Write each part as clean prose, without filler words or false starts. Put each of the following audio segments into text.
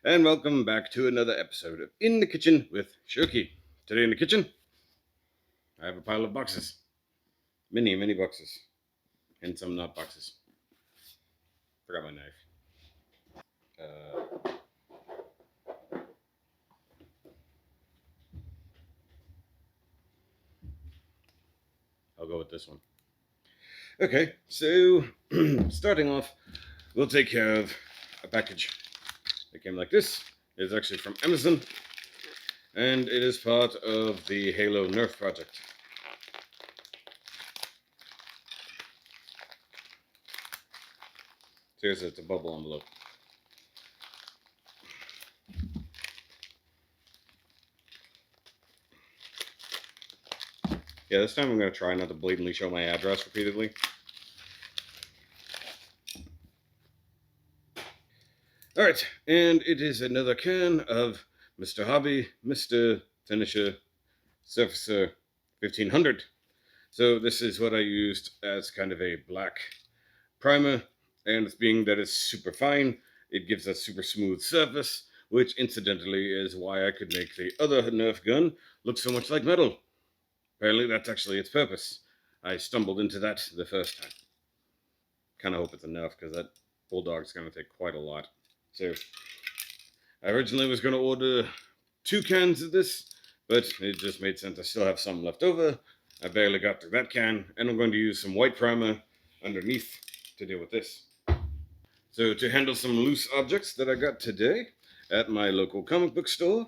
and welcome back to another episode of In the Kitchen with Shoky. Today in the kitchen, I have a pile of boxes. Many boxes. And some not boxes. Forgot my knife. I'll go with this one. Okay, so starting off, we'll take care of a package. It came like this. It's actually from Amazon, and it is part of the Halo Nerf project. Seriously, it's a bubble envelope. Yeah, this time I'm going to try not to blatantly show my address repeatedly. Alright, and it is another can of Mr. Hobby, Mr. Finisher, Surfacer 1500. So this is what I used as kind of a black primer, and being that it's super fine, it gives a super smooth surface, which incidentally is why I could make the other Nerf gun look so much like metal. Apparently that's actually its purpose. I stumbled into that the first time. Kind of hope it's enough, because that bulldog's going to take quite a lot. So I originally was going to order 2 cans of this, but it just made sense. I still have some left over. I barely got through that can, and I'm going to use some white primer underneath to deal with this. So to handle some loose objects that I got today at my local comic book store,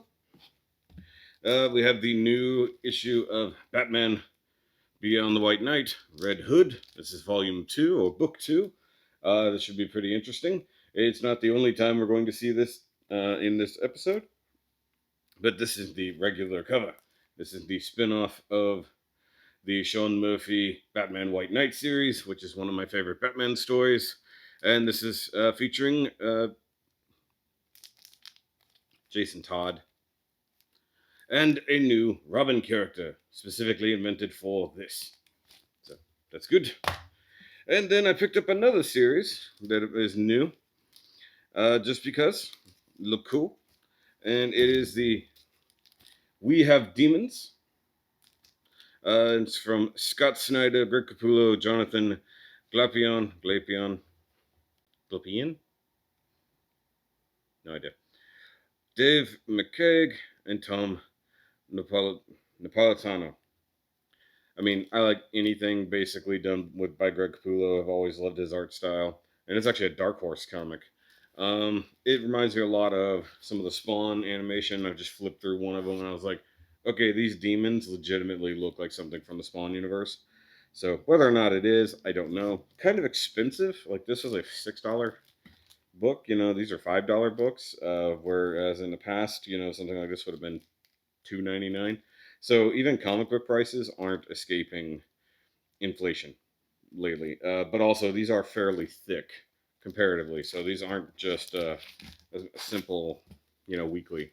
we have the new issue of Batman Beyond the White Knight, Red Hood. This is volume 2, or book 2. This should be pretty interesting. It's not the only time we're going to see this in this episode, but this is the regular cover. This is the spin-off of the Sean Murphy Batman White Knight series, which is one of my favorite Batman stories. And this is featuring Jason Todd and a new Robin character, specifically invented for this. So that's good. And then I picked up another series that is new, just because it looked cool. And it is the We Have Demons. It's from Scott Snyder, Greg Capullo, Jonathan Glapion? No idea. Dave McCaig and Tom Napolitano. I mean, I like anything basically done by Greg Capullo. I've always loved his art style. And it's actually a Dark Horse comic. It reminds me a lot of some of the Spawn animation. I just flipped through one of them and I was like, okay, these demons legitimately look like something from the Spawn universe. So whether or not it is, I don't know. Kind of expensive. Like this was a $6 book. You know, these are $5 books. Whereas in the past, you know, something like this would have been $2.99. So even comic book prices aren't escaping inflation lately. But also these are fairly thick comparatively. So these aren't just a simple, you know, weekly.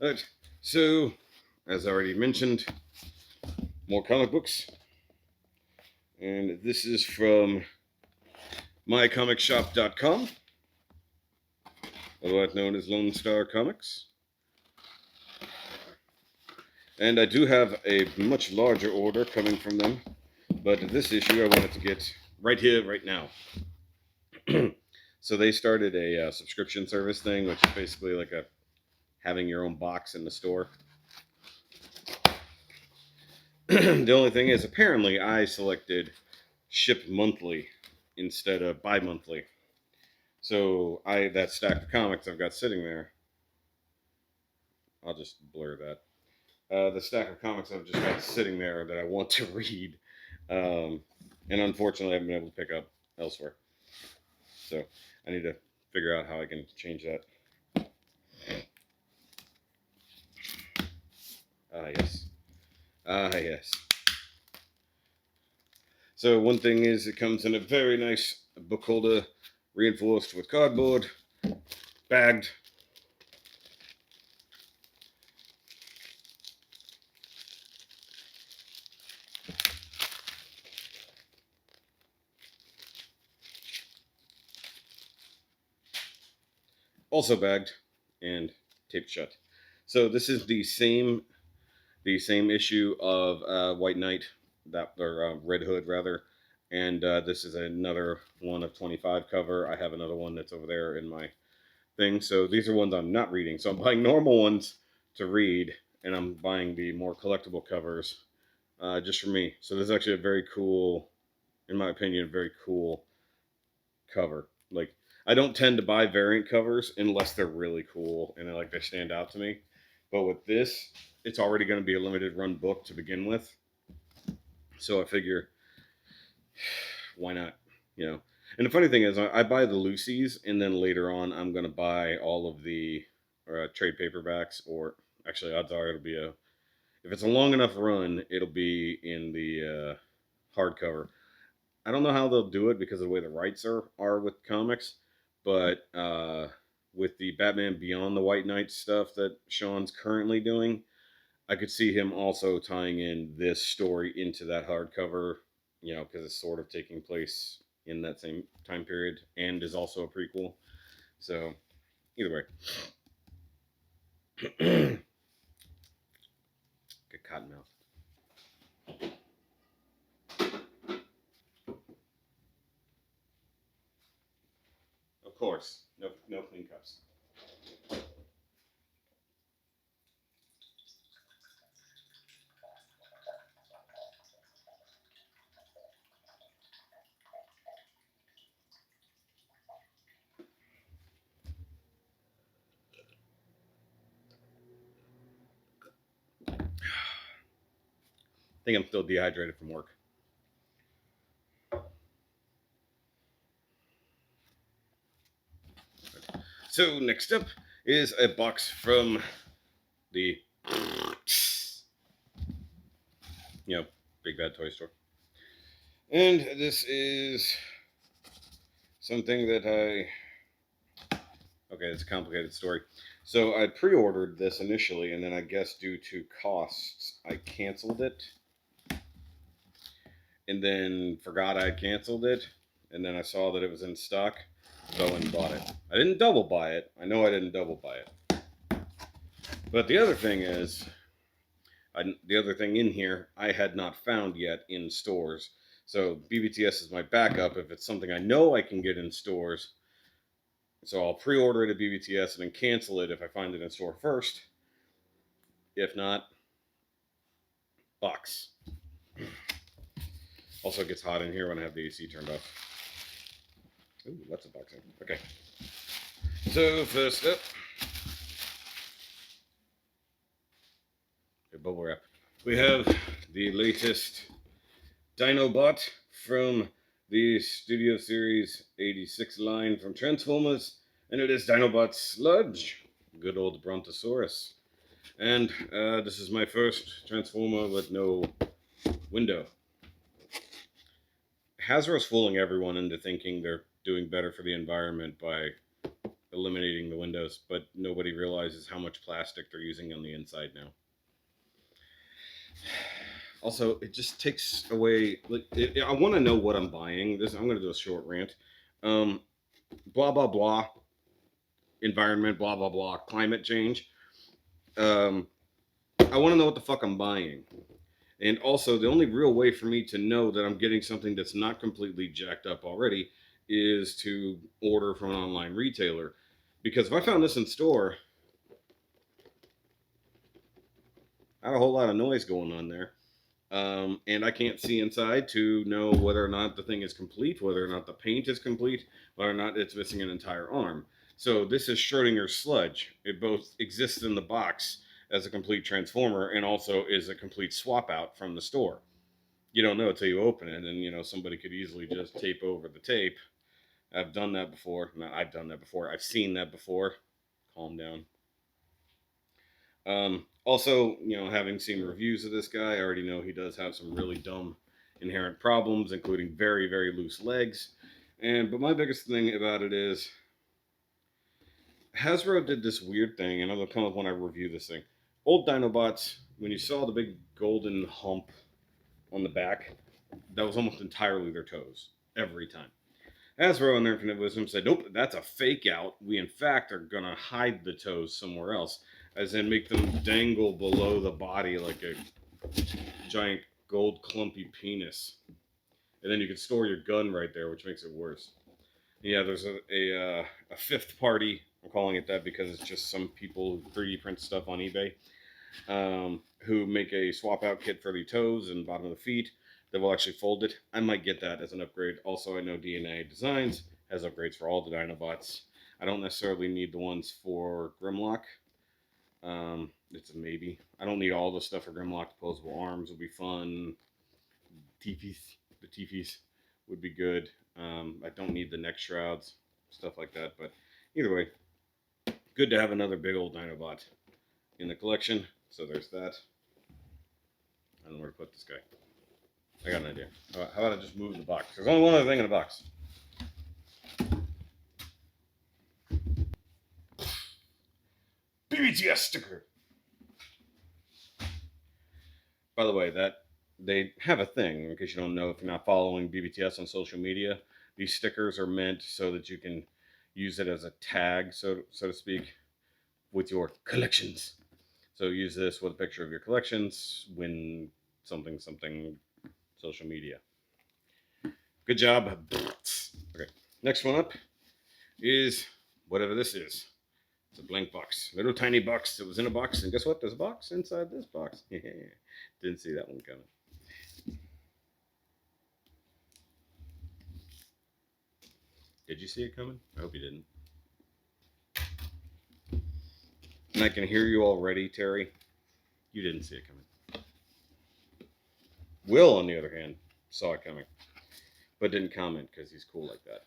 All right. So as I already mentioned, more comic books. And this is from mycomicshop.com, otherwise known as Lone Star Comics. And I do have a much larger order coming from them, but this issue I wanted to get right here, right now. So they started a subscription service thing, which is basically like having your own box in the store. The only thing is, apparently I selected ship monthly instead of bi-monthly. So that stack of comics I've got sitting there, I'll just blur that. The stack of comics I've just got sitting there that I want to read, and unfortunately I haven't been able to pick up elsewhere. So I need to figure out how I can change that. Yes. Yes. So one thing is, it comes in a very nice book holder, reinforced with cardboard, bagged. also bagged and taped shut. So this is the same issue of White Knight, that or Red Hood rather, and this is another one of 25 cover. I have another one that's over there in my thing. So these are ones I'm not reading. So I'm buying normal ones to read, and I'm buying the more collectible covers just for me. So this is actually a very cool, in my opinion, very cool cover. Like, I don't tend to buy variant covers unless they're really cool and they stand out to me. But with this, it's already going to be a limited run book to begin with. So I figure, why not? You know. And the funny thing is, I buy the Lucy's, and then later on, I'm going to buy all of the trade paperbacks, or actually, odds are it'll be a. If it's a long enough run, it'll be in the hardcover. I don't know how they'll do it because of the way the rights are with comics, but with the Batman Beyond the White Knight stuff that Sean's currently doing, I could see him also tying in this story into that hardcover, because it's sort of taking place in that same time period and is also a prequel. So, either way. Get cotton mouth. Of course, no clean cups. I think I'm still dehydrated from work. So next up is a box from the Big Bad Toy Store. And this is something that okay, it's a complicated story. So I pre-ordered this initially, and then I guess due to costs, I canceled it, and then forgot I canceled it, and then I saw that it was in stock, so I went and bought it. I didn't double buy it. I know I didn't double buy it. But the other thing is, the other thing in here I had not found yet in stores. So BBTS is my backup if it's something I know I can get in stores. So I'll pre-order it at BBTS and then cancel it if I find it in store first. If not, box. Also, it gets hot in here when I have the AC turned off. Ooh, lots of boxing. Okay. So first up, bubble wrap. We have the latest Dinobot from the Studio Series 86 line from Transformers, and it is Dinobot Sludge, good old Brontosaurus. And this is my first Transformer with no window. Hasbro's fooling everyone into thinking they're doing better for the environment by eliminating the windows, but nobody realizes how much plastic they're using on the inside now. Also, it just takes away. I want to know what I'm buying. I'm going to do a short rant. Blah blah blah. Environment. Blah blah blah. Climate change. I want to know what the fuck I'm buying. And also, the only real way for me to know that I'm getting something that's not completely jacked up already is to order from an online retailer. Because if I found this in store, not a whole lot of noise going on there. And I can't see inside to know whether or not the thing is complete, whether or not the paint is complete, whether or not it's missing an entire arm. So this is Schrodinger's Sludge. It both exists in the box as a complete transformer and also is a complete swap out from the store. You don't know until you open it, and somebody could easily just tape over the tape. I've done that before. No, I've done that before. I've seen that before. Calm down. Also, having seen reviews of this guy, I already know he does have some really dumb inherent problems, including very, very loose legs. But my biggest thing about it is Hasbro did this weird thing, and it'll come up when I review this thing. Old Dinobots, when you saw the big golden hump on the back, that was almost entirely their toes every time. Hasbro in their infinite wisdom said, nope, that's a fake out. We, in fact, are going to hide the toes somewhere else, as in make them dangle below the body like a giant gold clumpy penis. And then you can store your gun right there, which makes it worse. Yeah, there's a fifth party. I'm calling it that because it's just some people who 3D print stuff on eBay, who make a swap out kit for the toes and bottom of the feet that will actually fold it. I might get that as an upgrade. Also, I know DNA Designs has upgrades for all the Dinobots. I don't necessarily need the ones for Grimlock. It's a maybe. I don't need all the stuff for Grimlock. Opposable arms will be fun. The teepees would be good. I don't need the neck shrouds, stuff like that. But either way, good to have another big old Dinobot in the collection. So there's that. I don't know where to put this guy. I got an idea. How about I just move the box? There's only one other thing in the box. BBTS sticker. By the way, that they have a thing, in case you don't know, if you're not following BBTS on social media, these stickers are meant so that you can use it as a tag, so to speak, with your collections. So use this with a picture of your collections, win something social media. Good job. Okay, next one up is whatever this is. It's a blank box, little tiny box. It was in a box, and guess what? There's a box inside this box. Didn't see that one coming. Did you see it coming? I hope you didn't. And I can hear you already, Terry. You didn't see it coming. Will, on the other hand, saw it coming, but didn't comment because he's cool like that.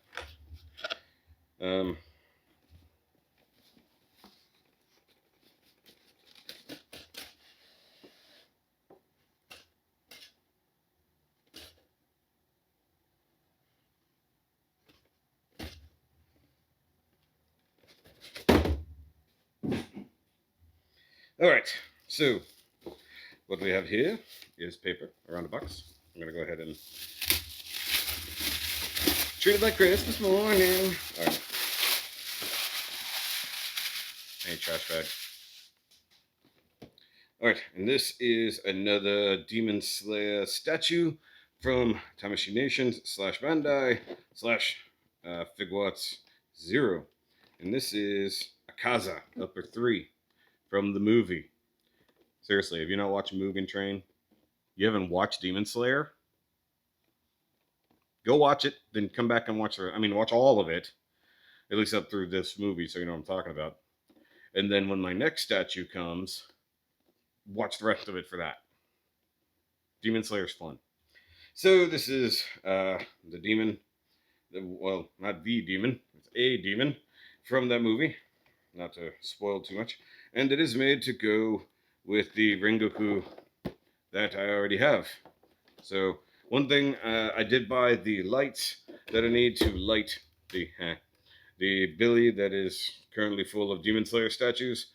All right, so what we have here is paper around a box. I'm going to go ahead and treat it like Christmas morning. All right. Hey, trash bag. All right, and this is another Demon Slayer statue from Tamashii Nations / Bandai / Figuarts Zero. And this is Akaza, Upper 3, from the movie. Seriously, have you not watched Mugen Train? You haven't watched Demon Slayer? Go watch it, then come back and watch watch all of it, at least up through this movie, so you know what I'm talking about. And then when my next statue comes, watch the rest of it for that. Demon Slayer's fun. So this is the demon. Well, not the demon. It's a demon from that movie. Not to spoil too much. And it is made to go with the Rengoku that I already have. So one thing, I did buy the lights that I need to light the Billy that is currently full of Demon Slayer statues.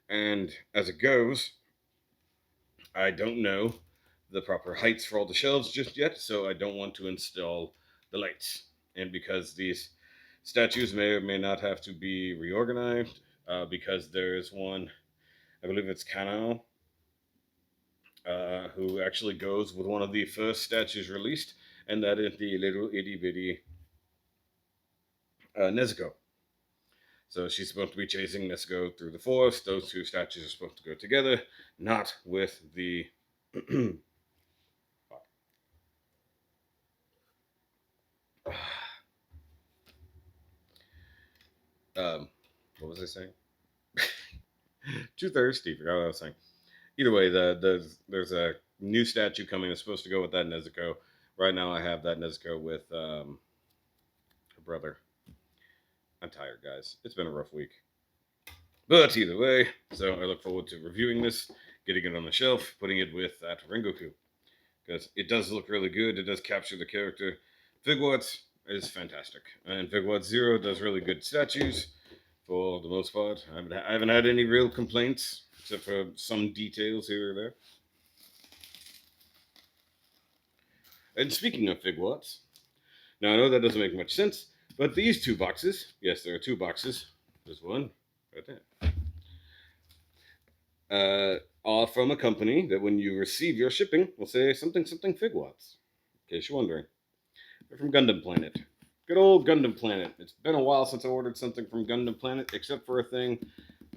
And as it goes, I don't know the proper heights for all the shelves just yet, so I don't want to install the lights. And because these statues may or may not have to be reorganized, because there is one, I believe it's Kanao, who actually goes with one of the first statues released, and that is the little itty bitty Nezuko. So she's supposed to be chasing Nezuko through the forest. Those two statues are supposed to go together, not with the what was I saying? Too thirsty. Forgot what I was saying. Either way, there's a new statue coming that's supposed to go with that Nezuko. Right now, I have that Nezuko with her brother. I'm tired, guys. It's been a rough week. But either way, so I look forward to reviewing this, getting it on the shelf, putting it with that Rengoku. Because it does look really good. It does capture the character. Figuarts is fantastic. And Figuarts Zero does really good statues for the most part. I haven't had any real complaints, except for some details here or there. And speaking of Figuarts, now I know that doesn't make much sense, But these two boxes, yes, there are two boxes. There's one right there. Are from a company that when you receive your shipping will say something something Figwatts. In case you're wondering. They're from Gundam Planet. Good old Gundam Planet. It's been a while since I ordered something from Gundam Planet, except for a thing.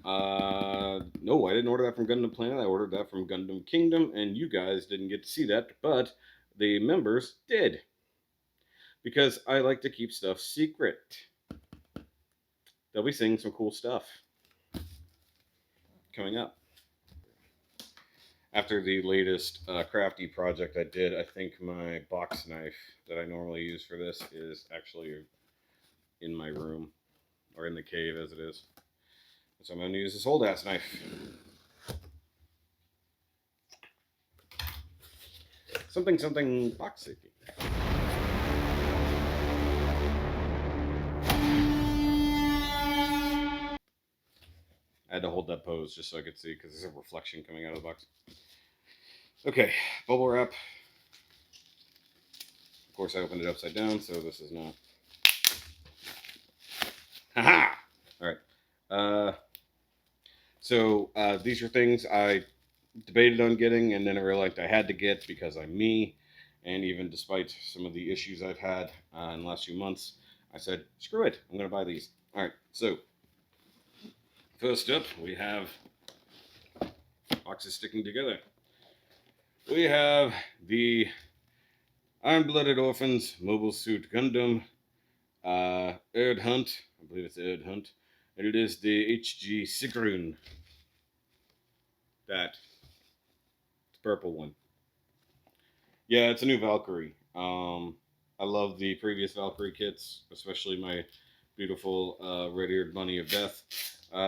No, I didn't order that from Gundam Planet. I ordered that from Gundam Kingdom, and you guys didn't get to see that, but the members did. Because I like to keep stuff secret. They'll be seeing some cool stuff coming up. After the latest crafty project I did, I think my box knife that I normally use for this is actually in my room, or in the cave as it is. So I'm going to use this old ass knife. Something something box safety. I had to hold that pose just so I could see because there's a reflection coming out of the box. Okay, bubble wrap. Of course, I opened it upside down, so this is not. Haha! Alright. So these are things I debated on getting, and then I realized I had to get because I'm me. And even despite some of the issues I've had in the last few months, I said, screw it, I'm going to buy these. Alright, so first up, we have boxes sticking together. We have the Iron-Blooded Orphans Mobile Suit Gundam Erd Hunt. I believe it's Erd Hunt. And it is the HG Sigrun. That. It's purple one. Yeah, it's a new Valkyrie. I love the previous Valkyrie kits, especially my beautiful red-eared bunny of death.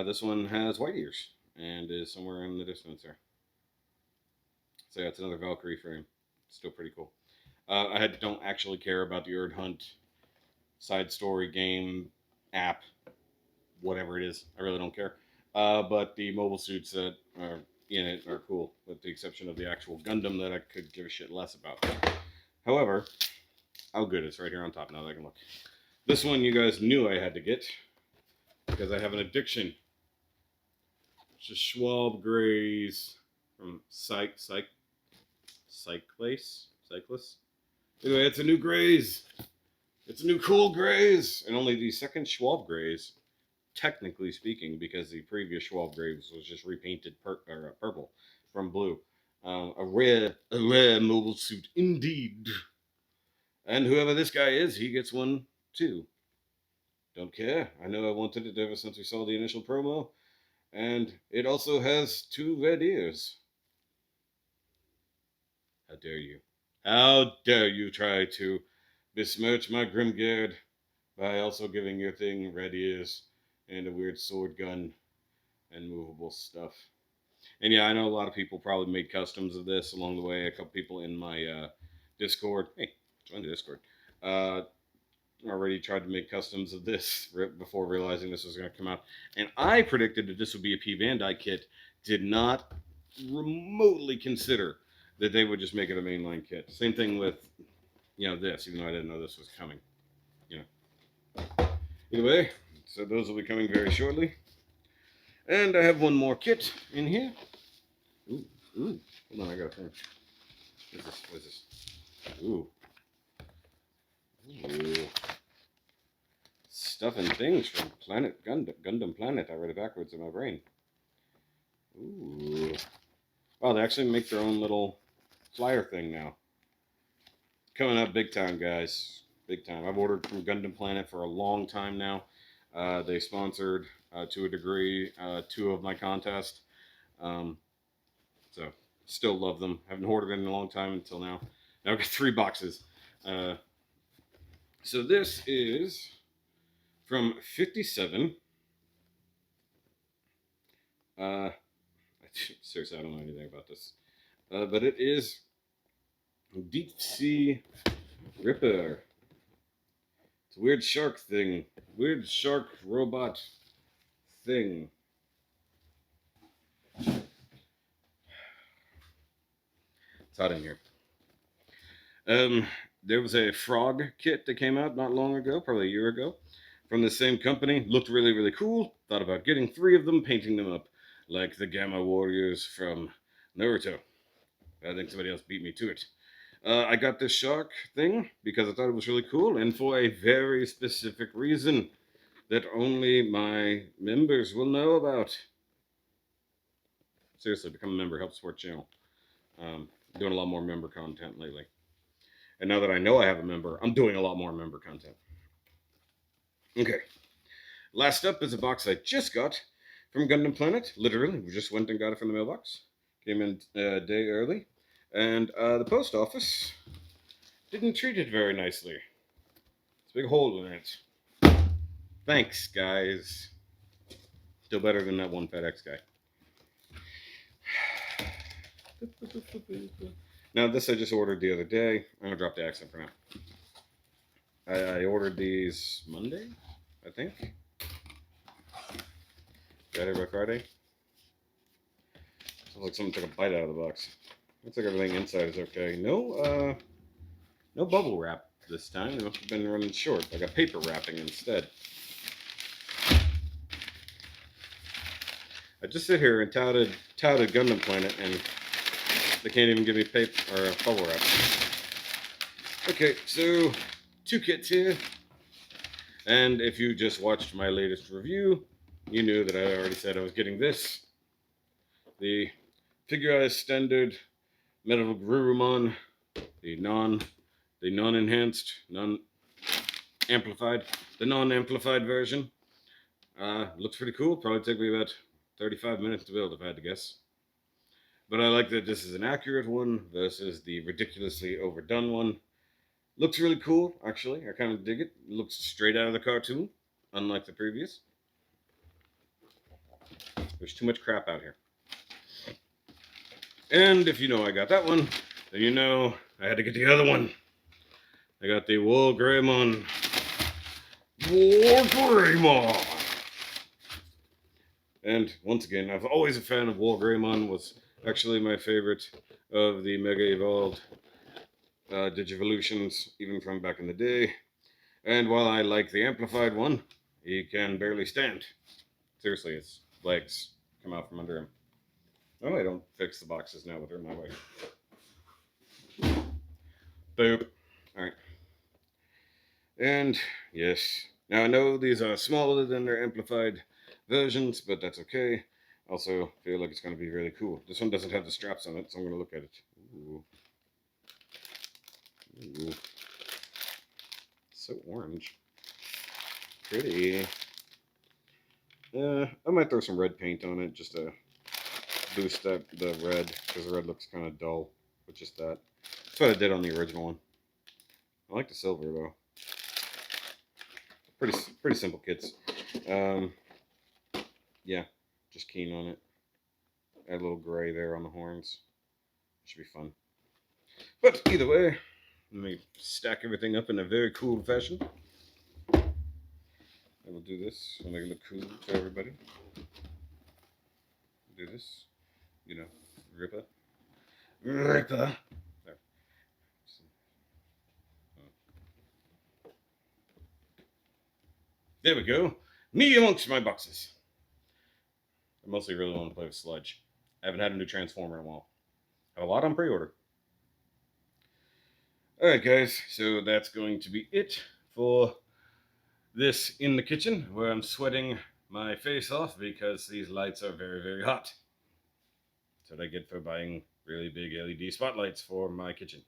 This one has white ears and is somewhere in the distance there. So yeah, it's another Valkyrie frame. Still pretty cool. I don't actually care about the Erd Hunt side story game app, whatever it is. I really don't care. But the mobile suits that are in it are cool, with the exception of the actual Gundam that I could give a shit less about. However, oh good, it's right here on top now that I can look. This one you guys knew I had to get because I have an addiction. It's just Schwab Grays from Cyclase. Anyway, it's a new Grays. It's a new cool Grays, and only the second Schwab Grays, technically speaking, because the previous Schwab Grays was just repainted purple from blue. A rare mobile suit indeed. And whoever this guy is, he gets one too. Don't care. I know I wanted it ever since we saw the initial promo. And it also has two red ears. How dare you? How dare you try to besmirch my Grimgard by also giving your thing red ears and a weird sword gun and movable stuff. And yeah, I know a lot of people probably made customs of this along the way. A couple people in my Discord, hey, join the Discord, already tried to make customs of this before realizing this was going to come out. And I predicted that this would be a P. Bandai kit. Did not remotely consider that they would just make it a mainline kit. Same thing with, this, even though I didn't know this was coming. Anyway, so those will be coming very shortly. And I have one more kit in here. Ooh. Hold on, I got a thing. What is this? Ooh. Stuff and things from Gundam Planet. I read it backwards in my brain. Ooh. Wow, they actually make their own little flyer thing now. Coming up big time, guys. Big time. I've ordered from Gundam Planet for a long time now. They sponsored, to a degree, 2 of my contests. So, still love them. Haven't ordered in a long time until now. Now I've got 3 boxes. So this is from 57. Seriously, I don't know anything about this. But it is Deep Sea Ripper. It's a weird shark thing. Weird shark robot thing. It's hot in here. there was a frog kit that came out not long ago, probably a year ago, from the same company. Looked really, really cool. Thought about getting 3 of them, painting them up like the Gamma Warriors from Naruto. I think somebody else beat me to it. I got this shark thing because I thought it was really cool and for a very specific reason that only my members will know about. Seriously, become a member, help support the channel. Doing a lot more member content lately. And now that I know I have a member, I'm doing a lot more member content. Okay. Last up is a box I just got from Gundam Planet. Literally, we just went and got it from the mailbox. Came in a day early. And the post office didn't treat it very nicely. It's a big hole in it. Thanks, guys. Still better than that one FedEx guy. Now, this I just ordered the other day. I'm going to drop the accent for now. I ordered these Monday, I think. Got it by Friday. Sounds like someone took a bite out of the box. Looks like everything inside is okay. No bubble wrap this time. They must have been running short. I got paper wrapping instead. I just sit here and touted Gundam Planet, and they can't even give me paper or bubble wrap. Okay, so 2 kits here. And if you just watched my latest review, you knew that I already said I was getting this. The figurized standard Metal Garurumon, the non-enhanced, non-amplified, the non-amplified version. Looks pretty cool. Probably take me about 35 minutes to build if I had to guess. But I like that this is an accurate one versus the ridiculously overdone one. Looks really cool, actually. I kind of dig it. It looks straight out of the cartoon, unlike the previous. There's too much crap out here. And if you know I got that one, then you know I had to get the other one. I got the War Greymon. And once again, I've always a fan of War Greymon. Was actually my favorite of the Mega Evolved Digivolutions, even from back in the day. And while I like the amplified one, he can barely stand. Seriously, his legs come out from under him. Oh, I don't fix the boxes now that they're my way. Boop. Alright. And, yes. Now, I know these are smaller than their amplified versions, but that's okay. Also, feel like it's going to be really cool. This one doesn't have the straps on it, so I'm going to look at it. Ooh. Ooh. So orange. Pretty. I might throw some red paint on it just to boost up the red, because the red looks kind of dull with just that. That's what I did on the original one. I like the silver though. Pretty simple kits. Yeah, just keen on it. Add a little gray there on the horns. Should be fun. But either way, let me stack everything up in a very cool fashion. I will do this. I'll make it look cool to everybody. Do this. You know, Ripper. There. There we go. Me amongst my boxes. I mostly really want to play with Sludge. I haven't had a new Transformer in a while. I have a lot on pre-order. Alright guys, so that's going to be it for this in the kitchen, where I'm sweating my face off because these lights are very, very hot. That's what I get for buying really big LED spotlights for my kitchen.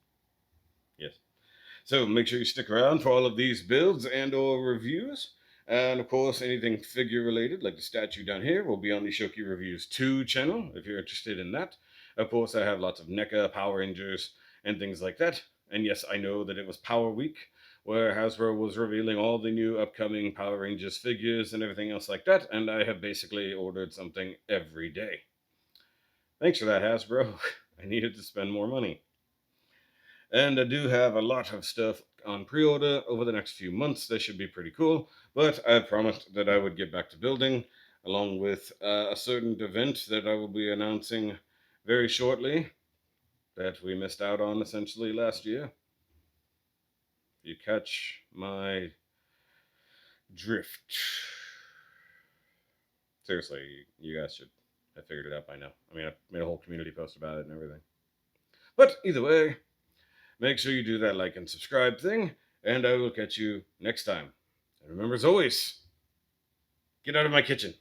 Yes. So make sure you stick around for all of these builds and or reviews. And of course, anything figure related, like the statue down here, will be on the Shoky Reviews 2 channel, if you're interested in that. Of course, I have lots of NECA, Power Rangers, and things like that. And yes, I know that it was Power Week, where Hasbro was revealing all the new upcoming Power Rangers figures and everything else like that, and I have basically ordered something every day. Thanks for that, Hasbro. I needed to spend more money. And I do have a lot of stuff on pre-order over the next few months. That should be pretty cool. But I promised that I would get back to building, along with a certain event that I will be announcing very shortly that we missed out on essentially last year. You catch my drift. Seriously, you guys should have figured it out by now. I mean, I made a whole community post about it and everything. But either way, make sure you do that like and subscribe thing, and I will catch you next time. And remember, as always, get out of my kitchen.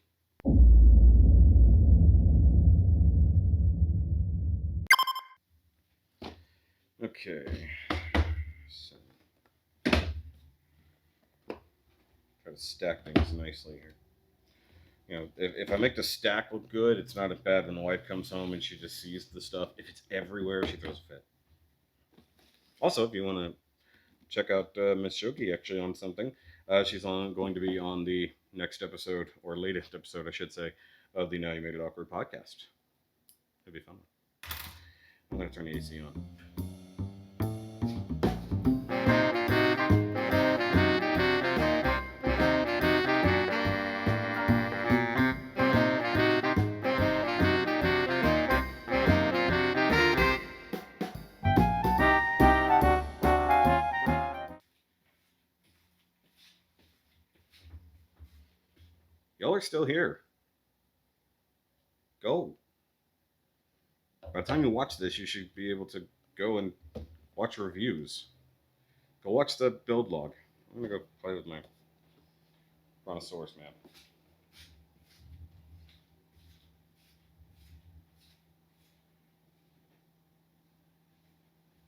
Okay. So, try to stack things nicely here. You know, if I make the stack look good, it's not as bad when the wife comes home and she just sees the stuff. If it's everywhere, she throws a fit. Also, if you want to check out Miss Shoki actually on something, she's going to be on the next episode, or latest episode, I should say, of the Now You Made It Awkward podcast. It'll be fun. I'm going to turn the AC on. Y'all are still here. Go. By the time you watch this, you should be able to go and watch reviews. Go watch the build log. I'm gonna go play with my Brontosaurus map.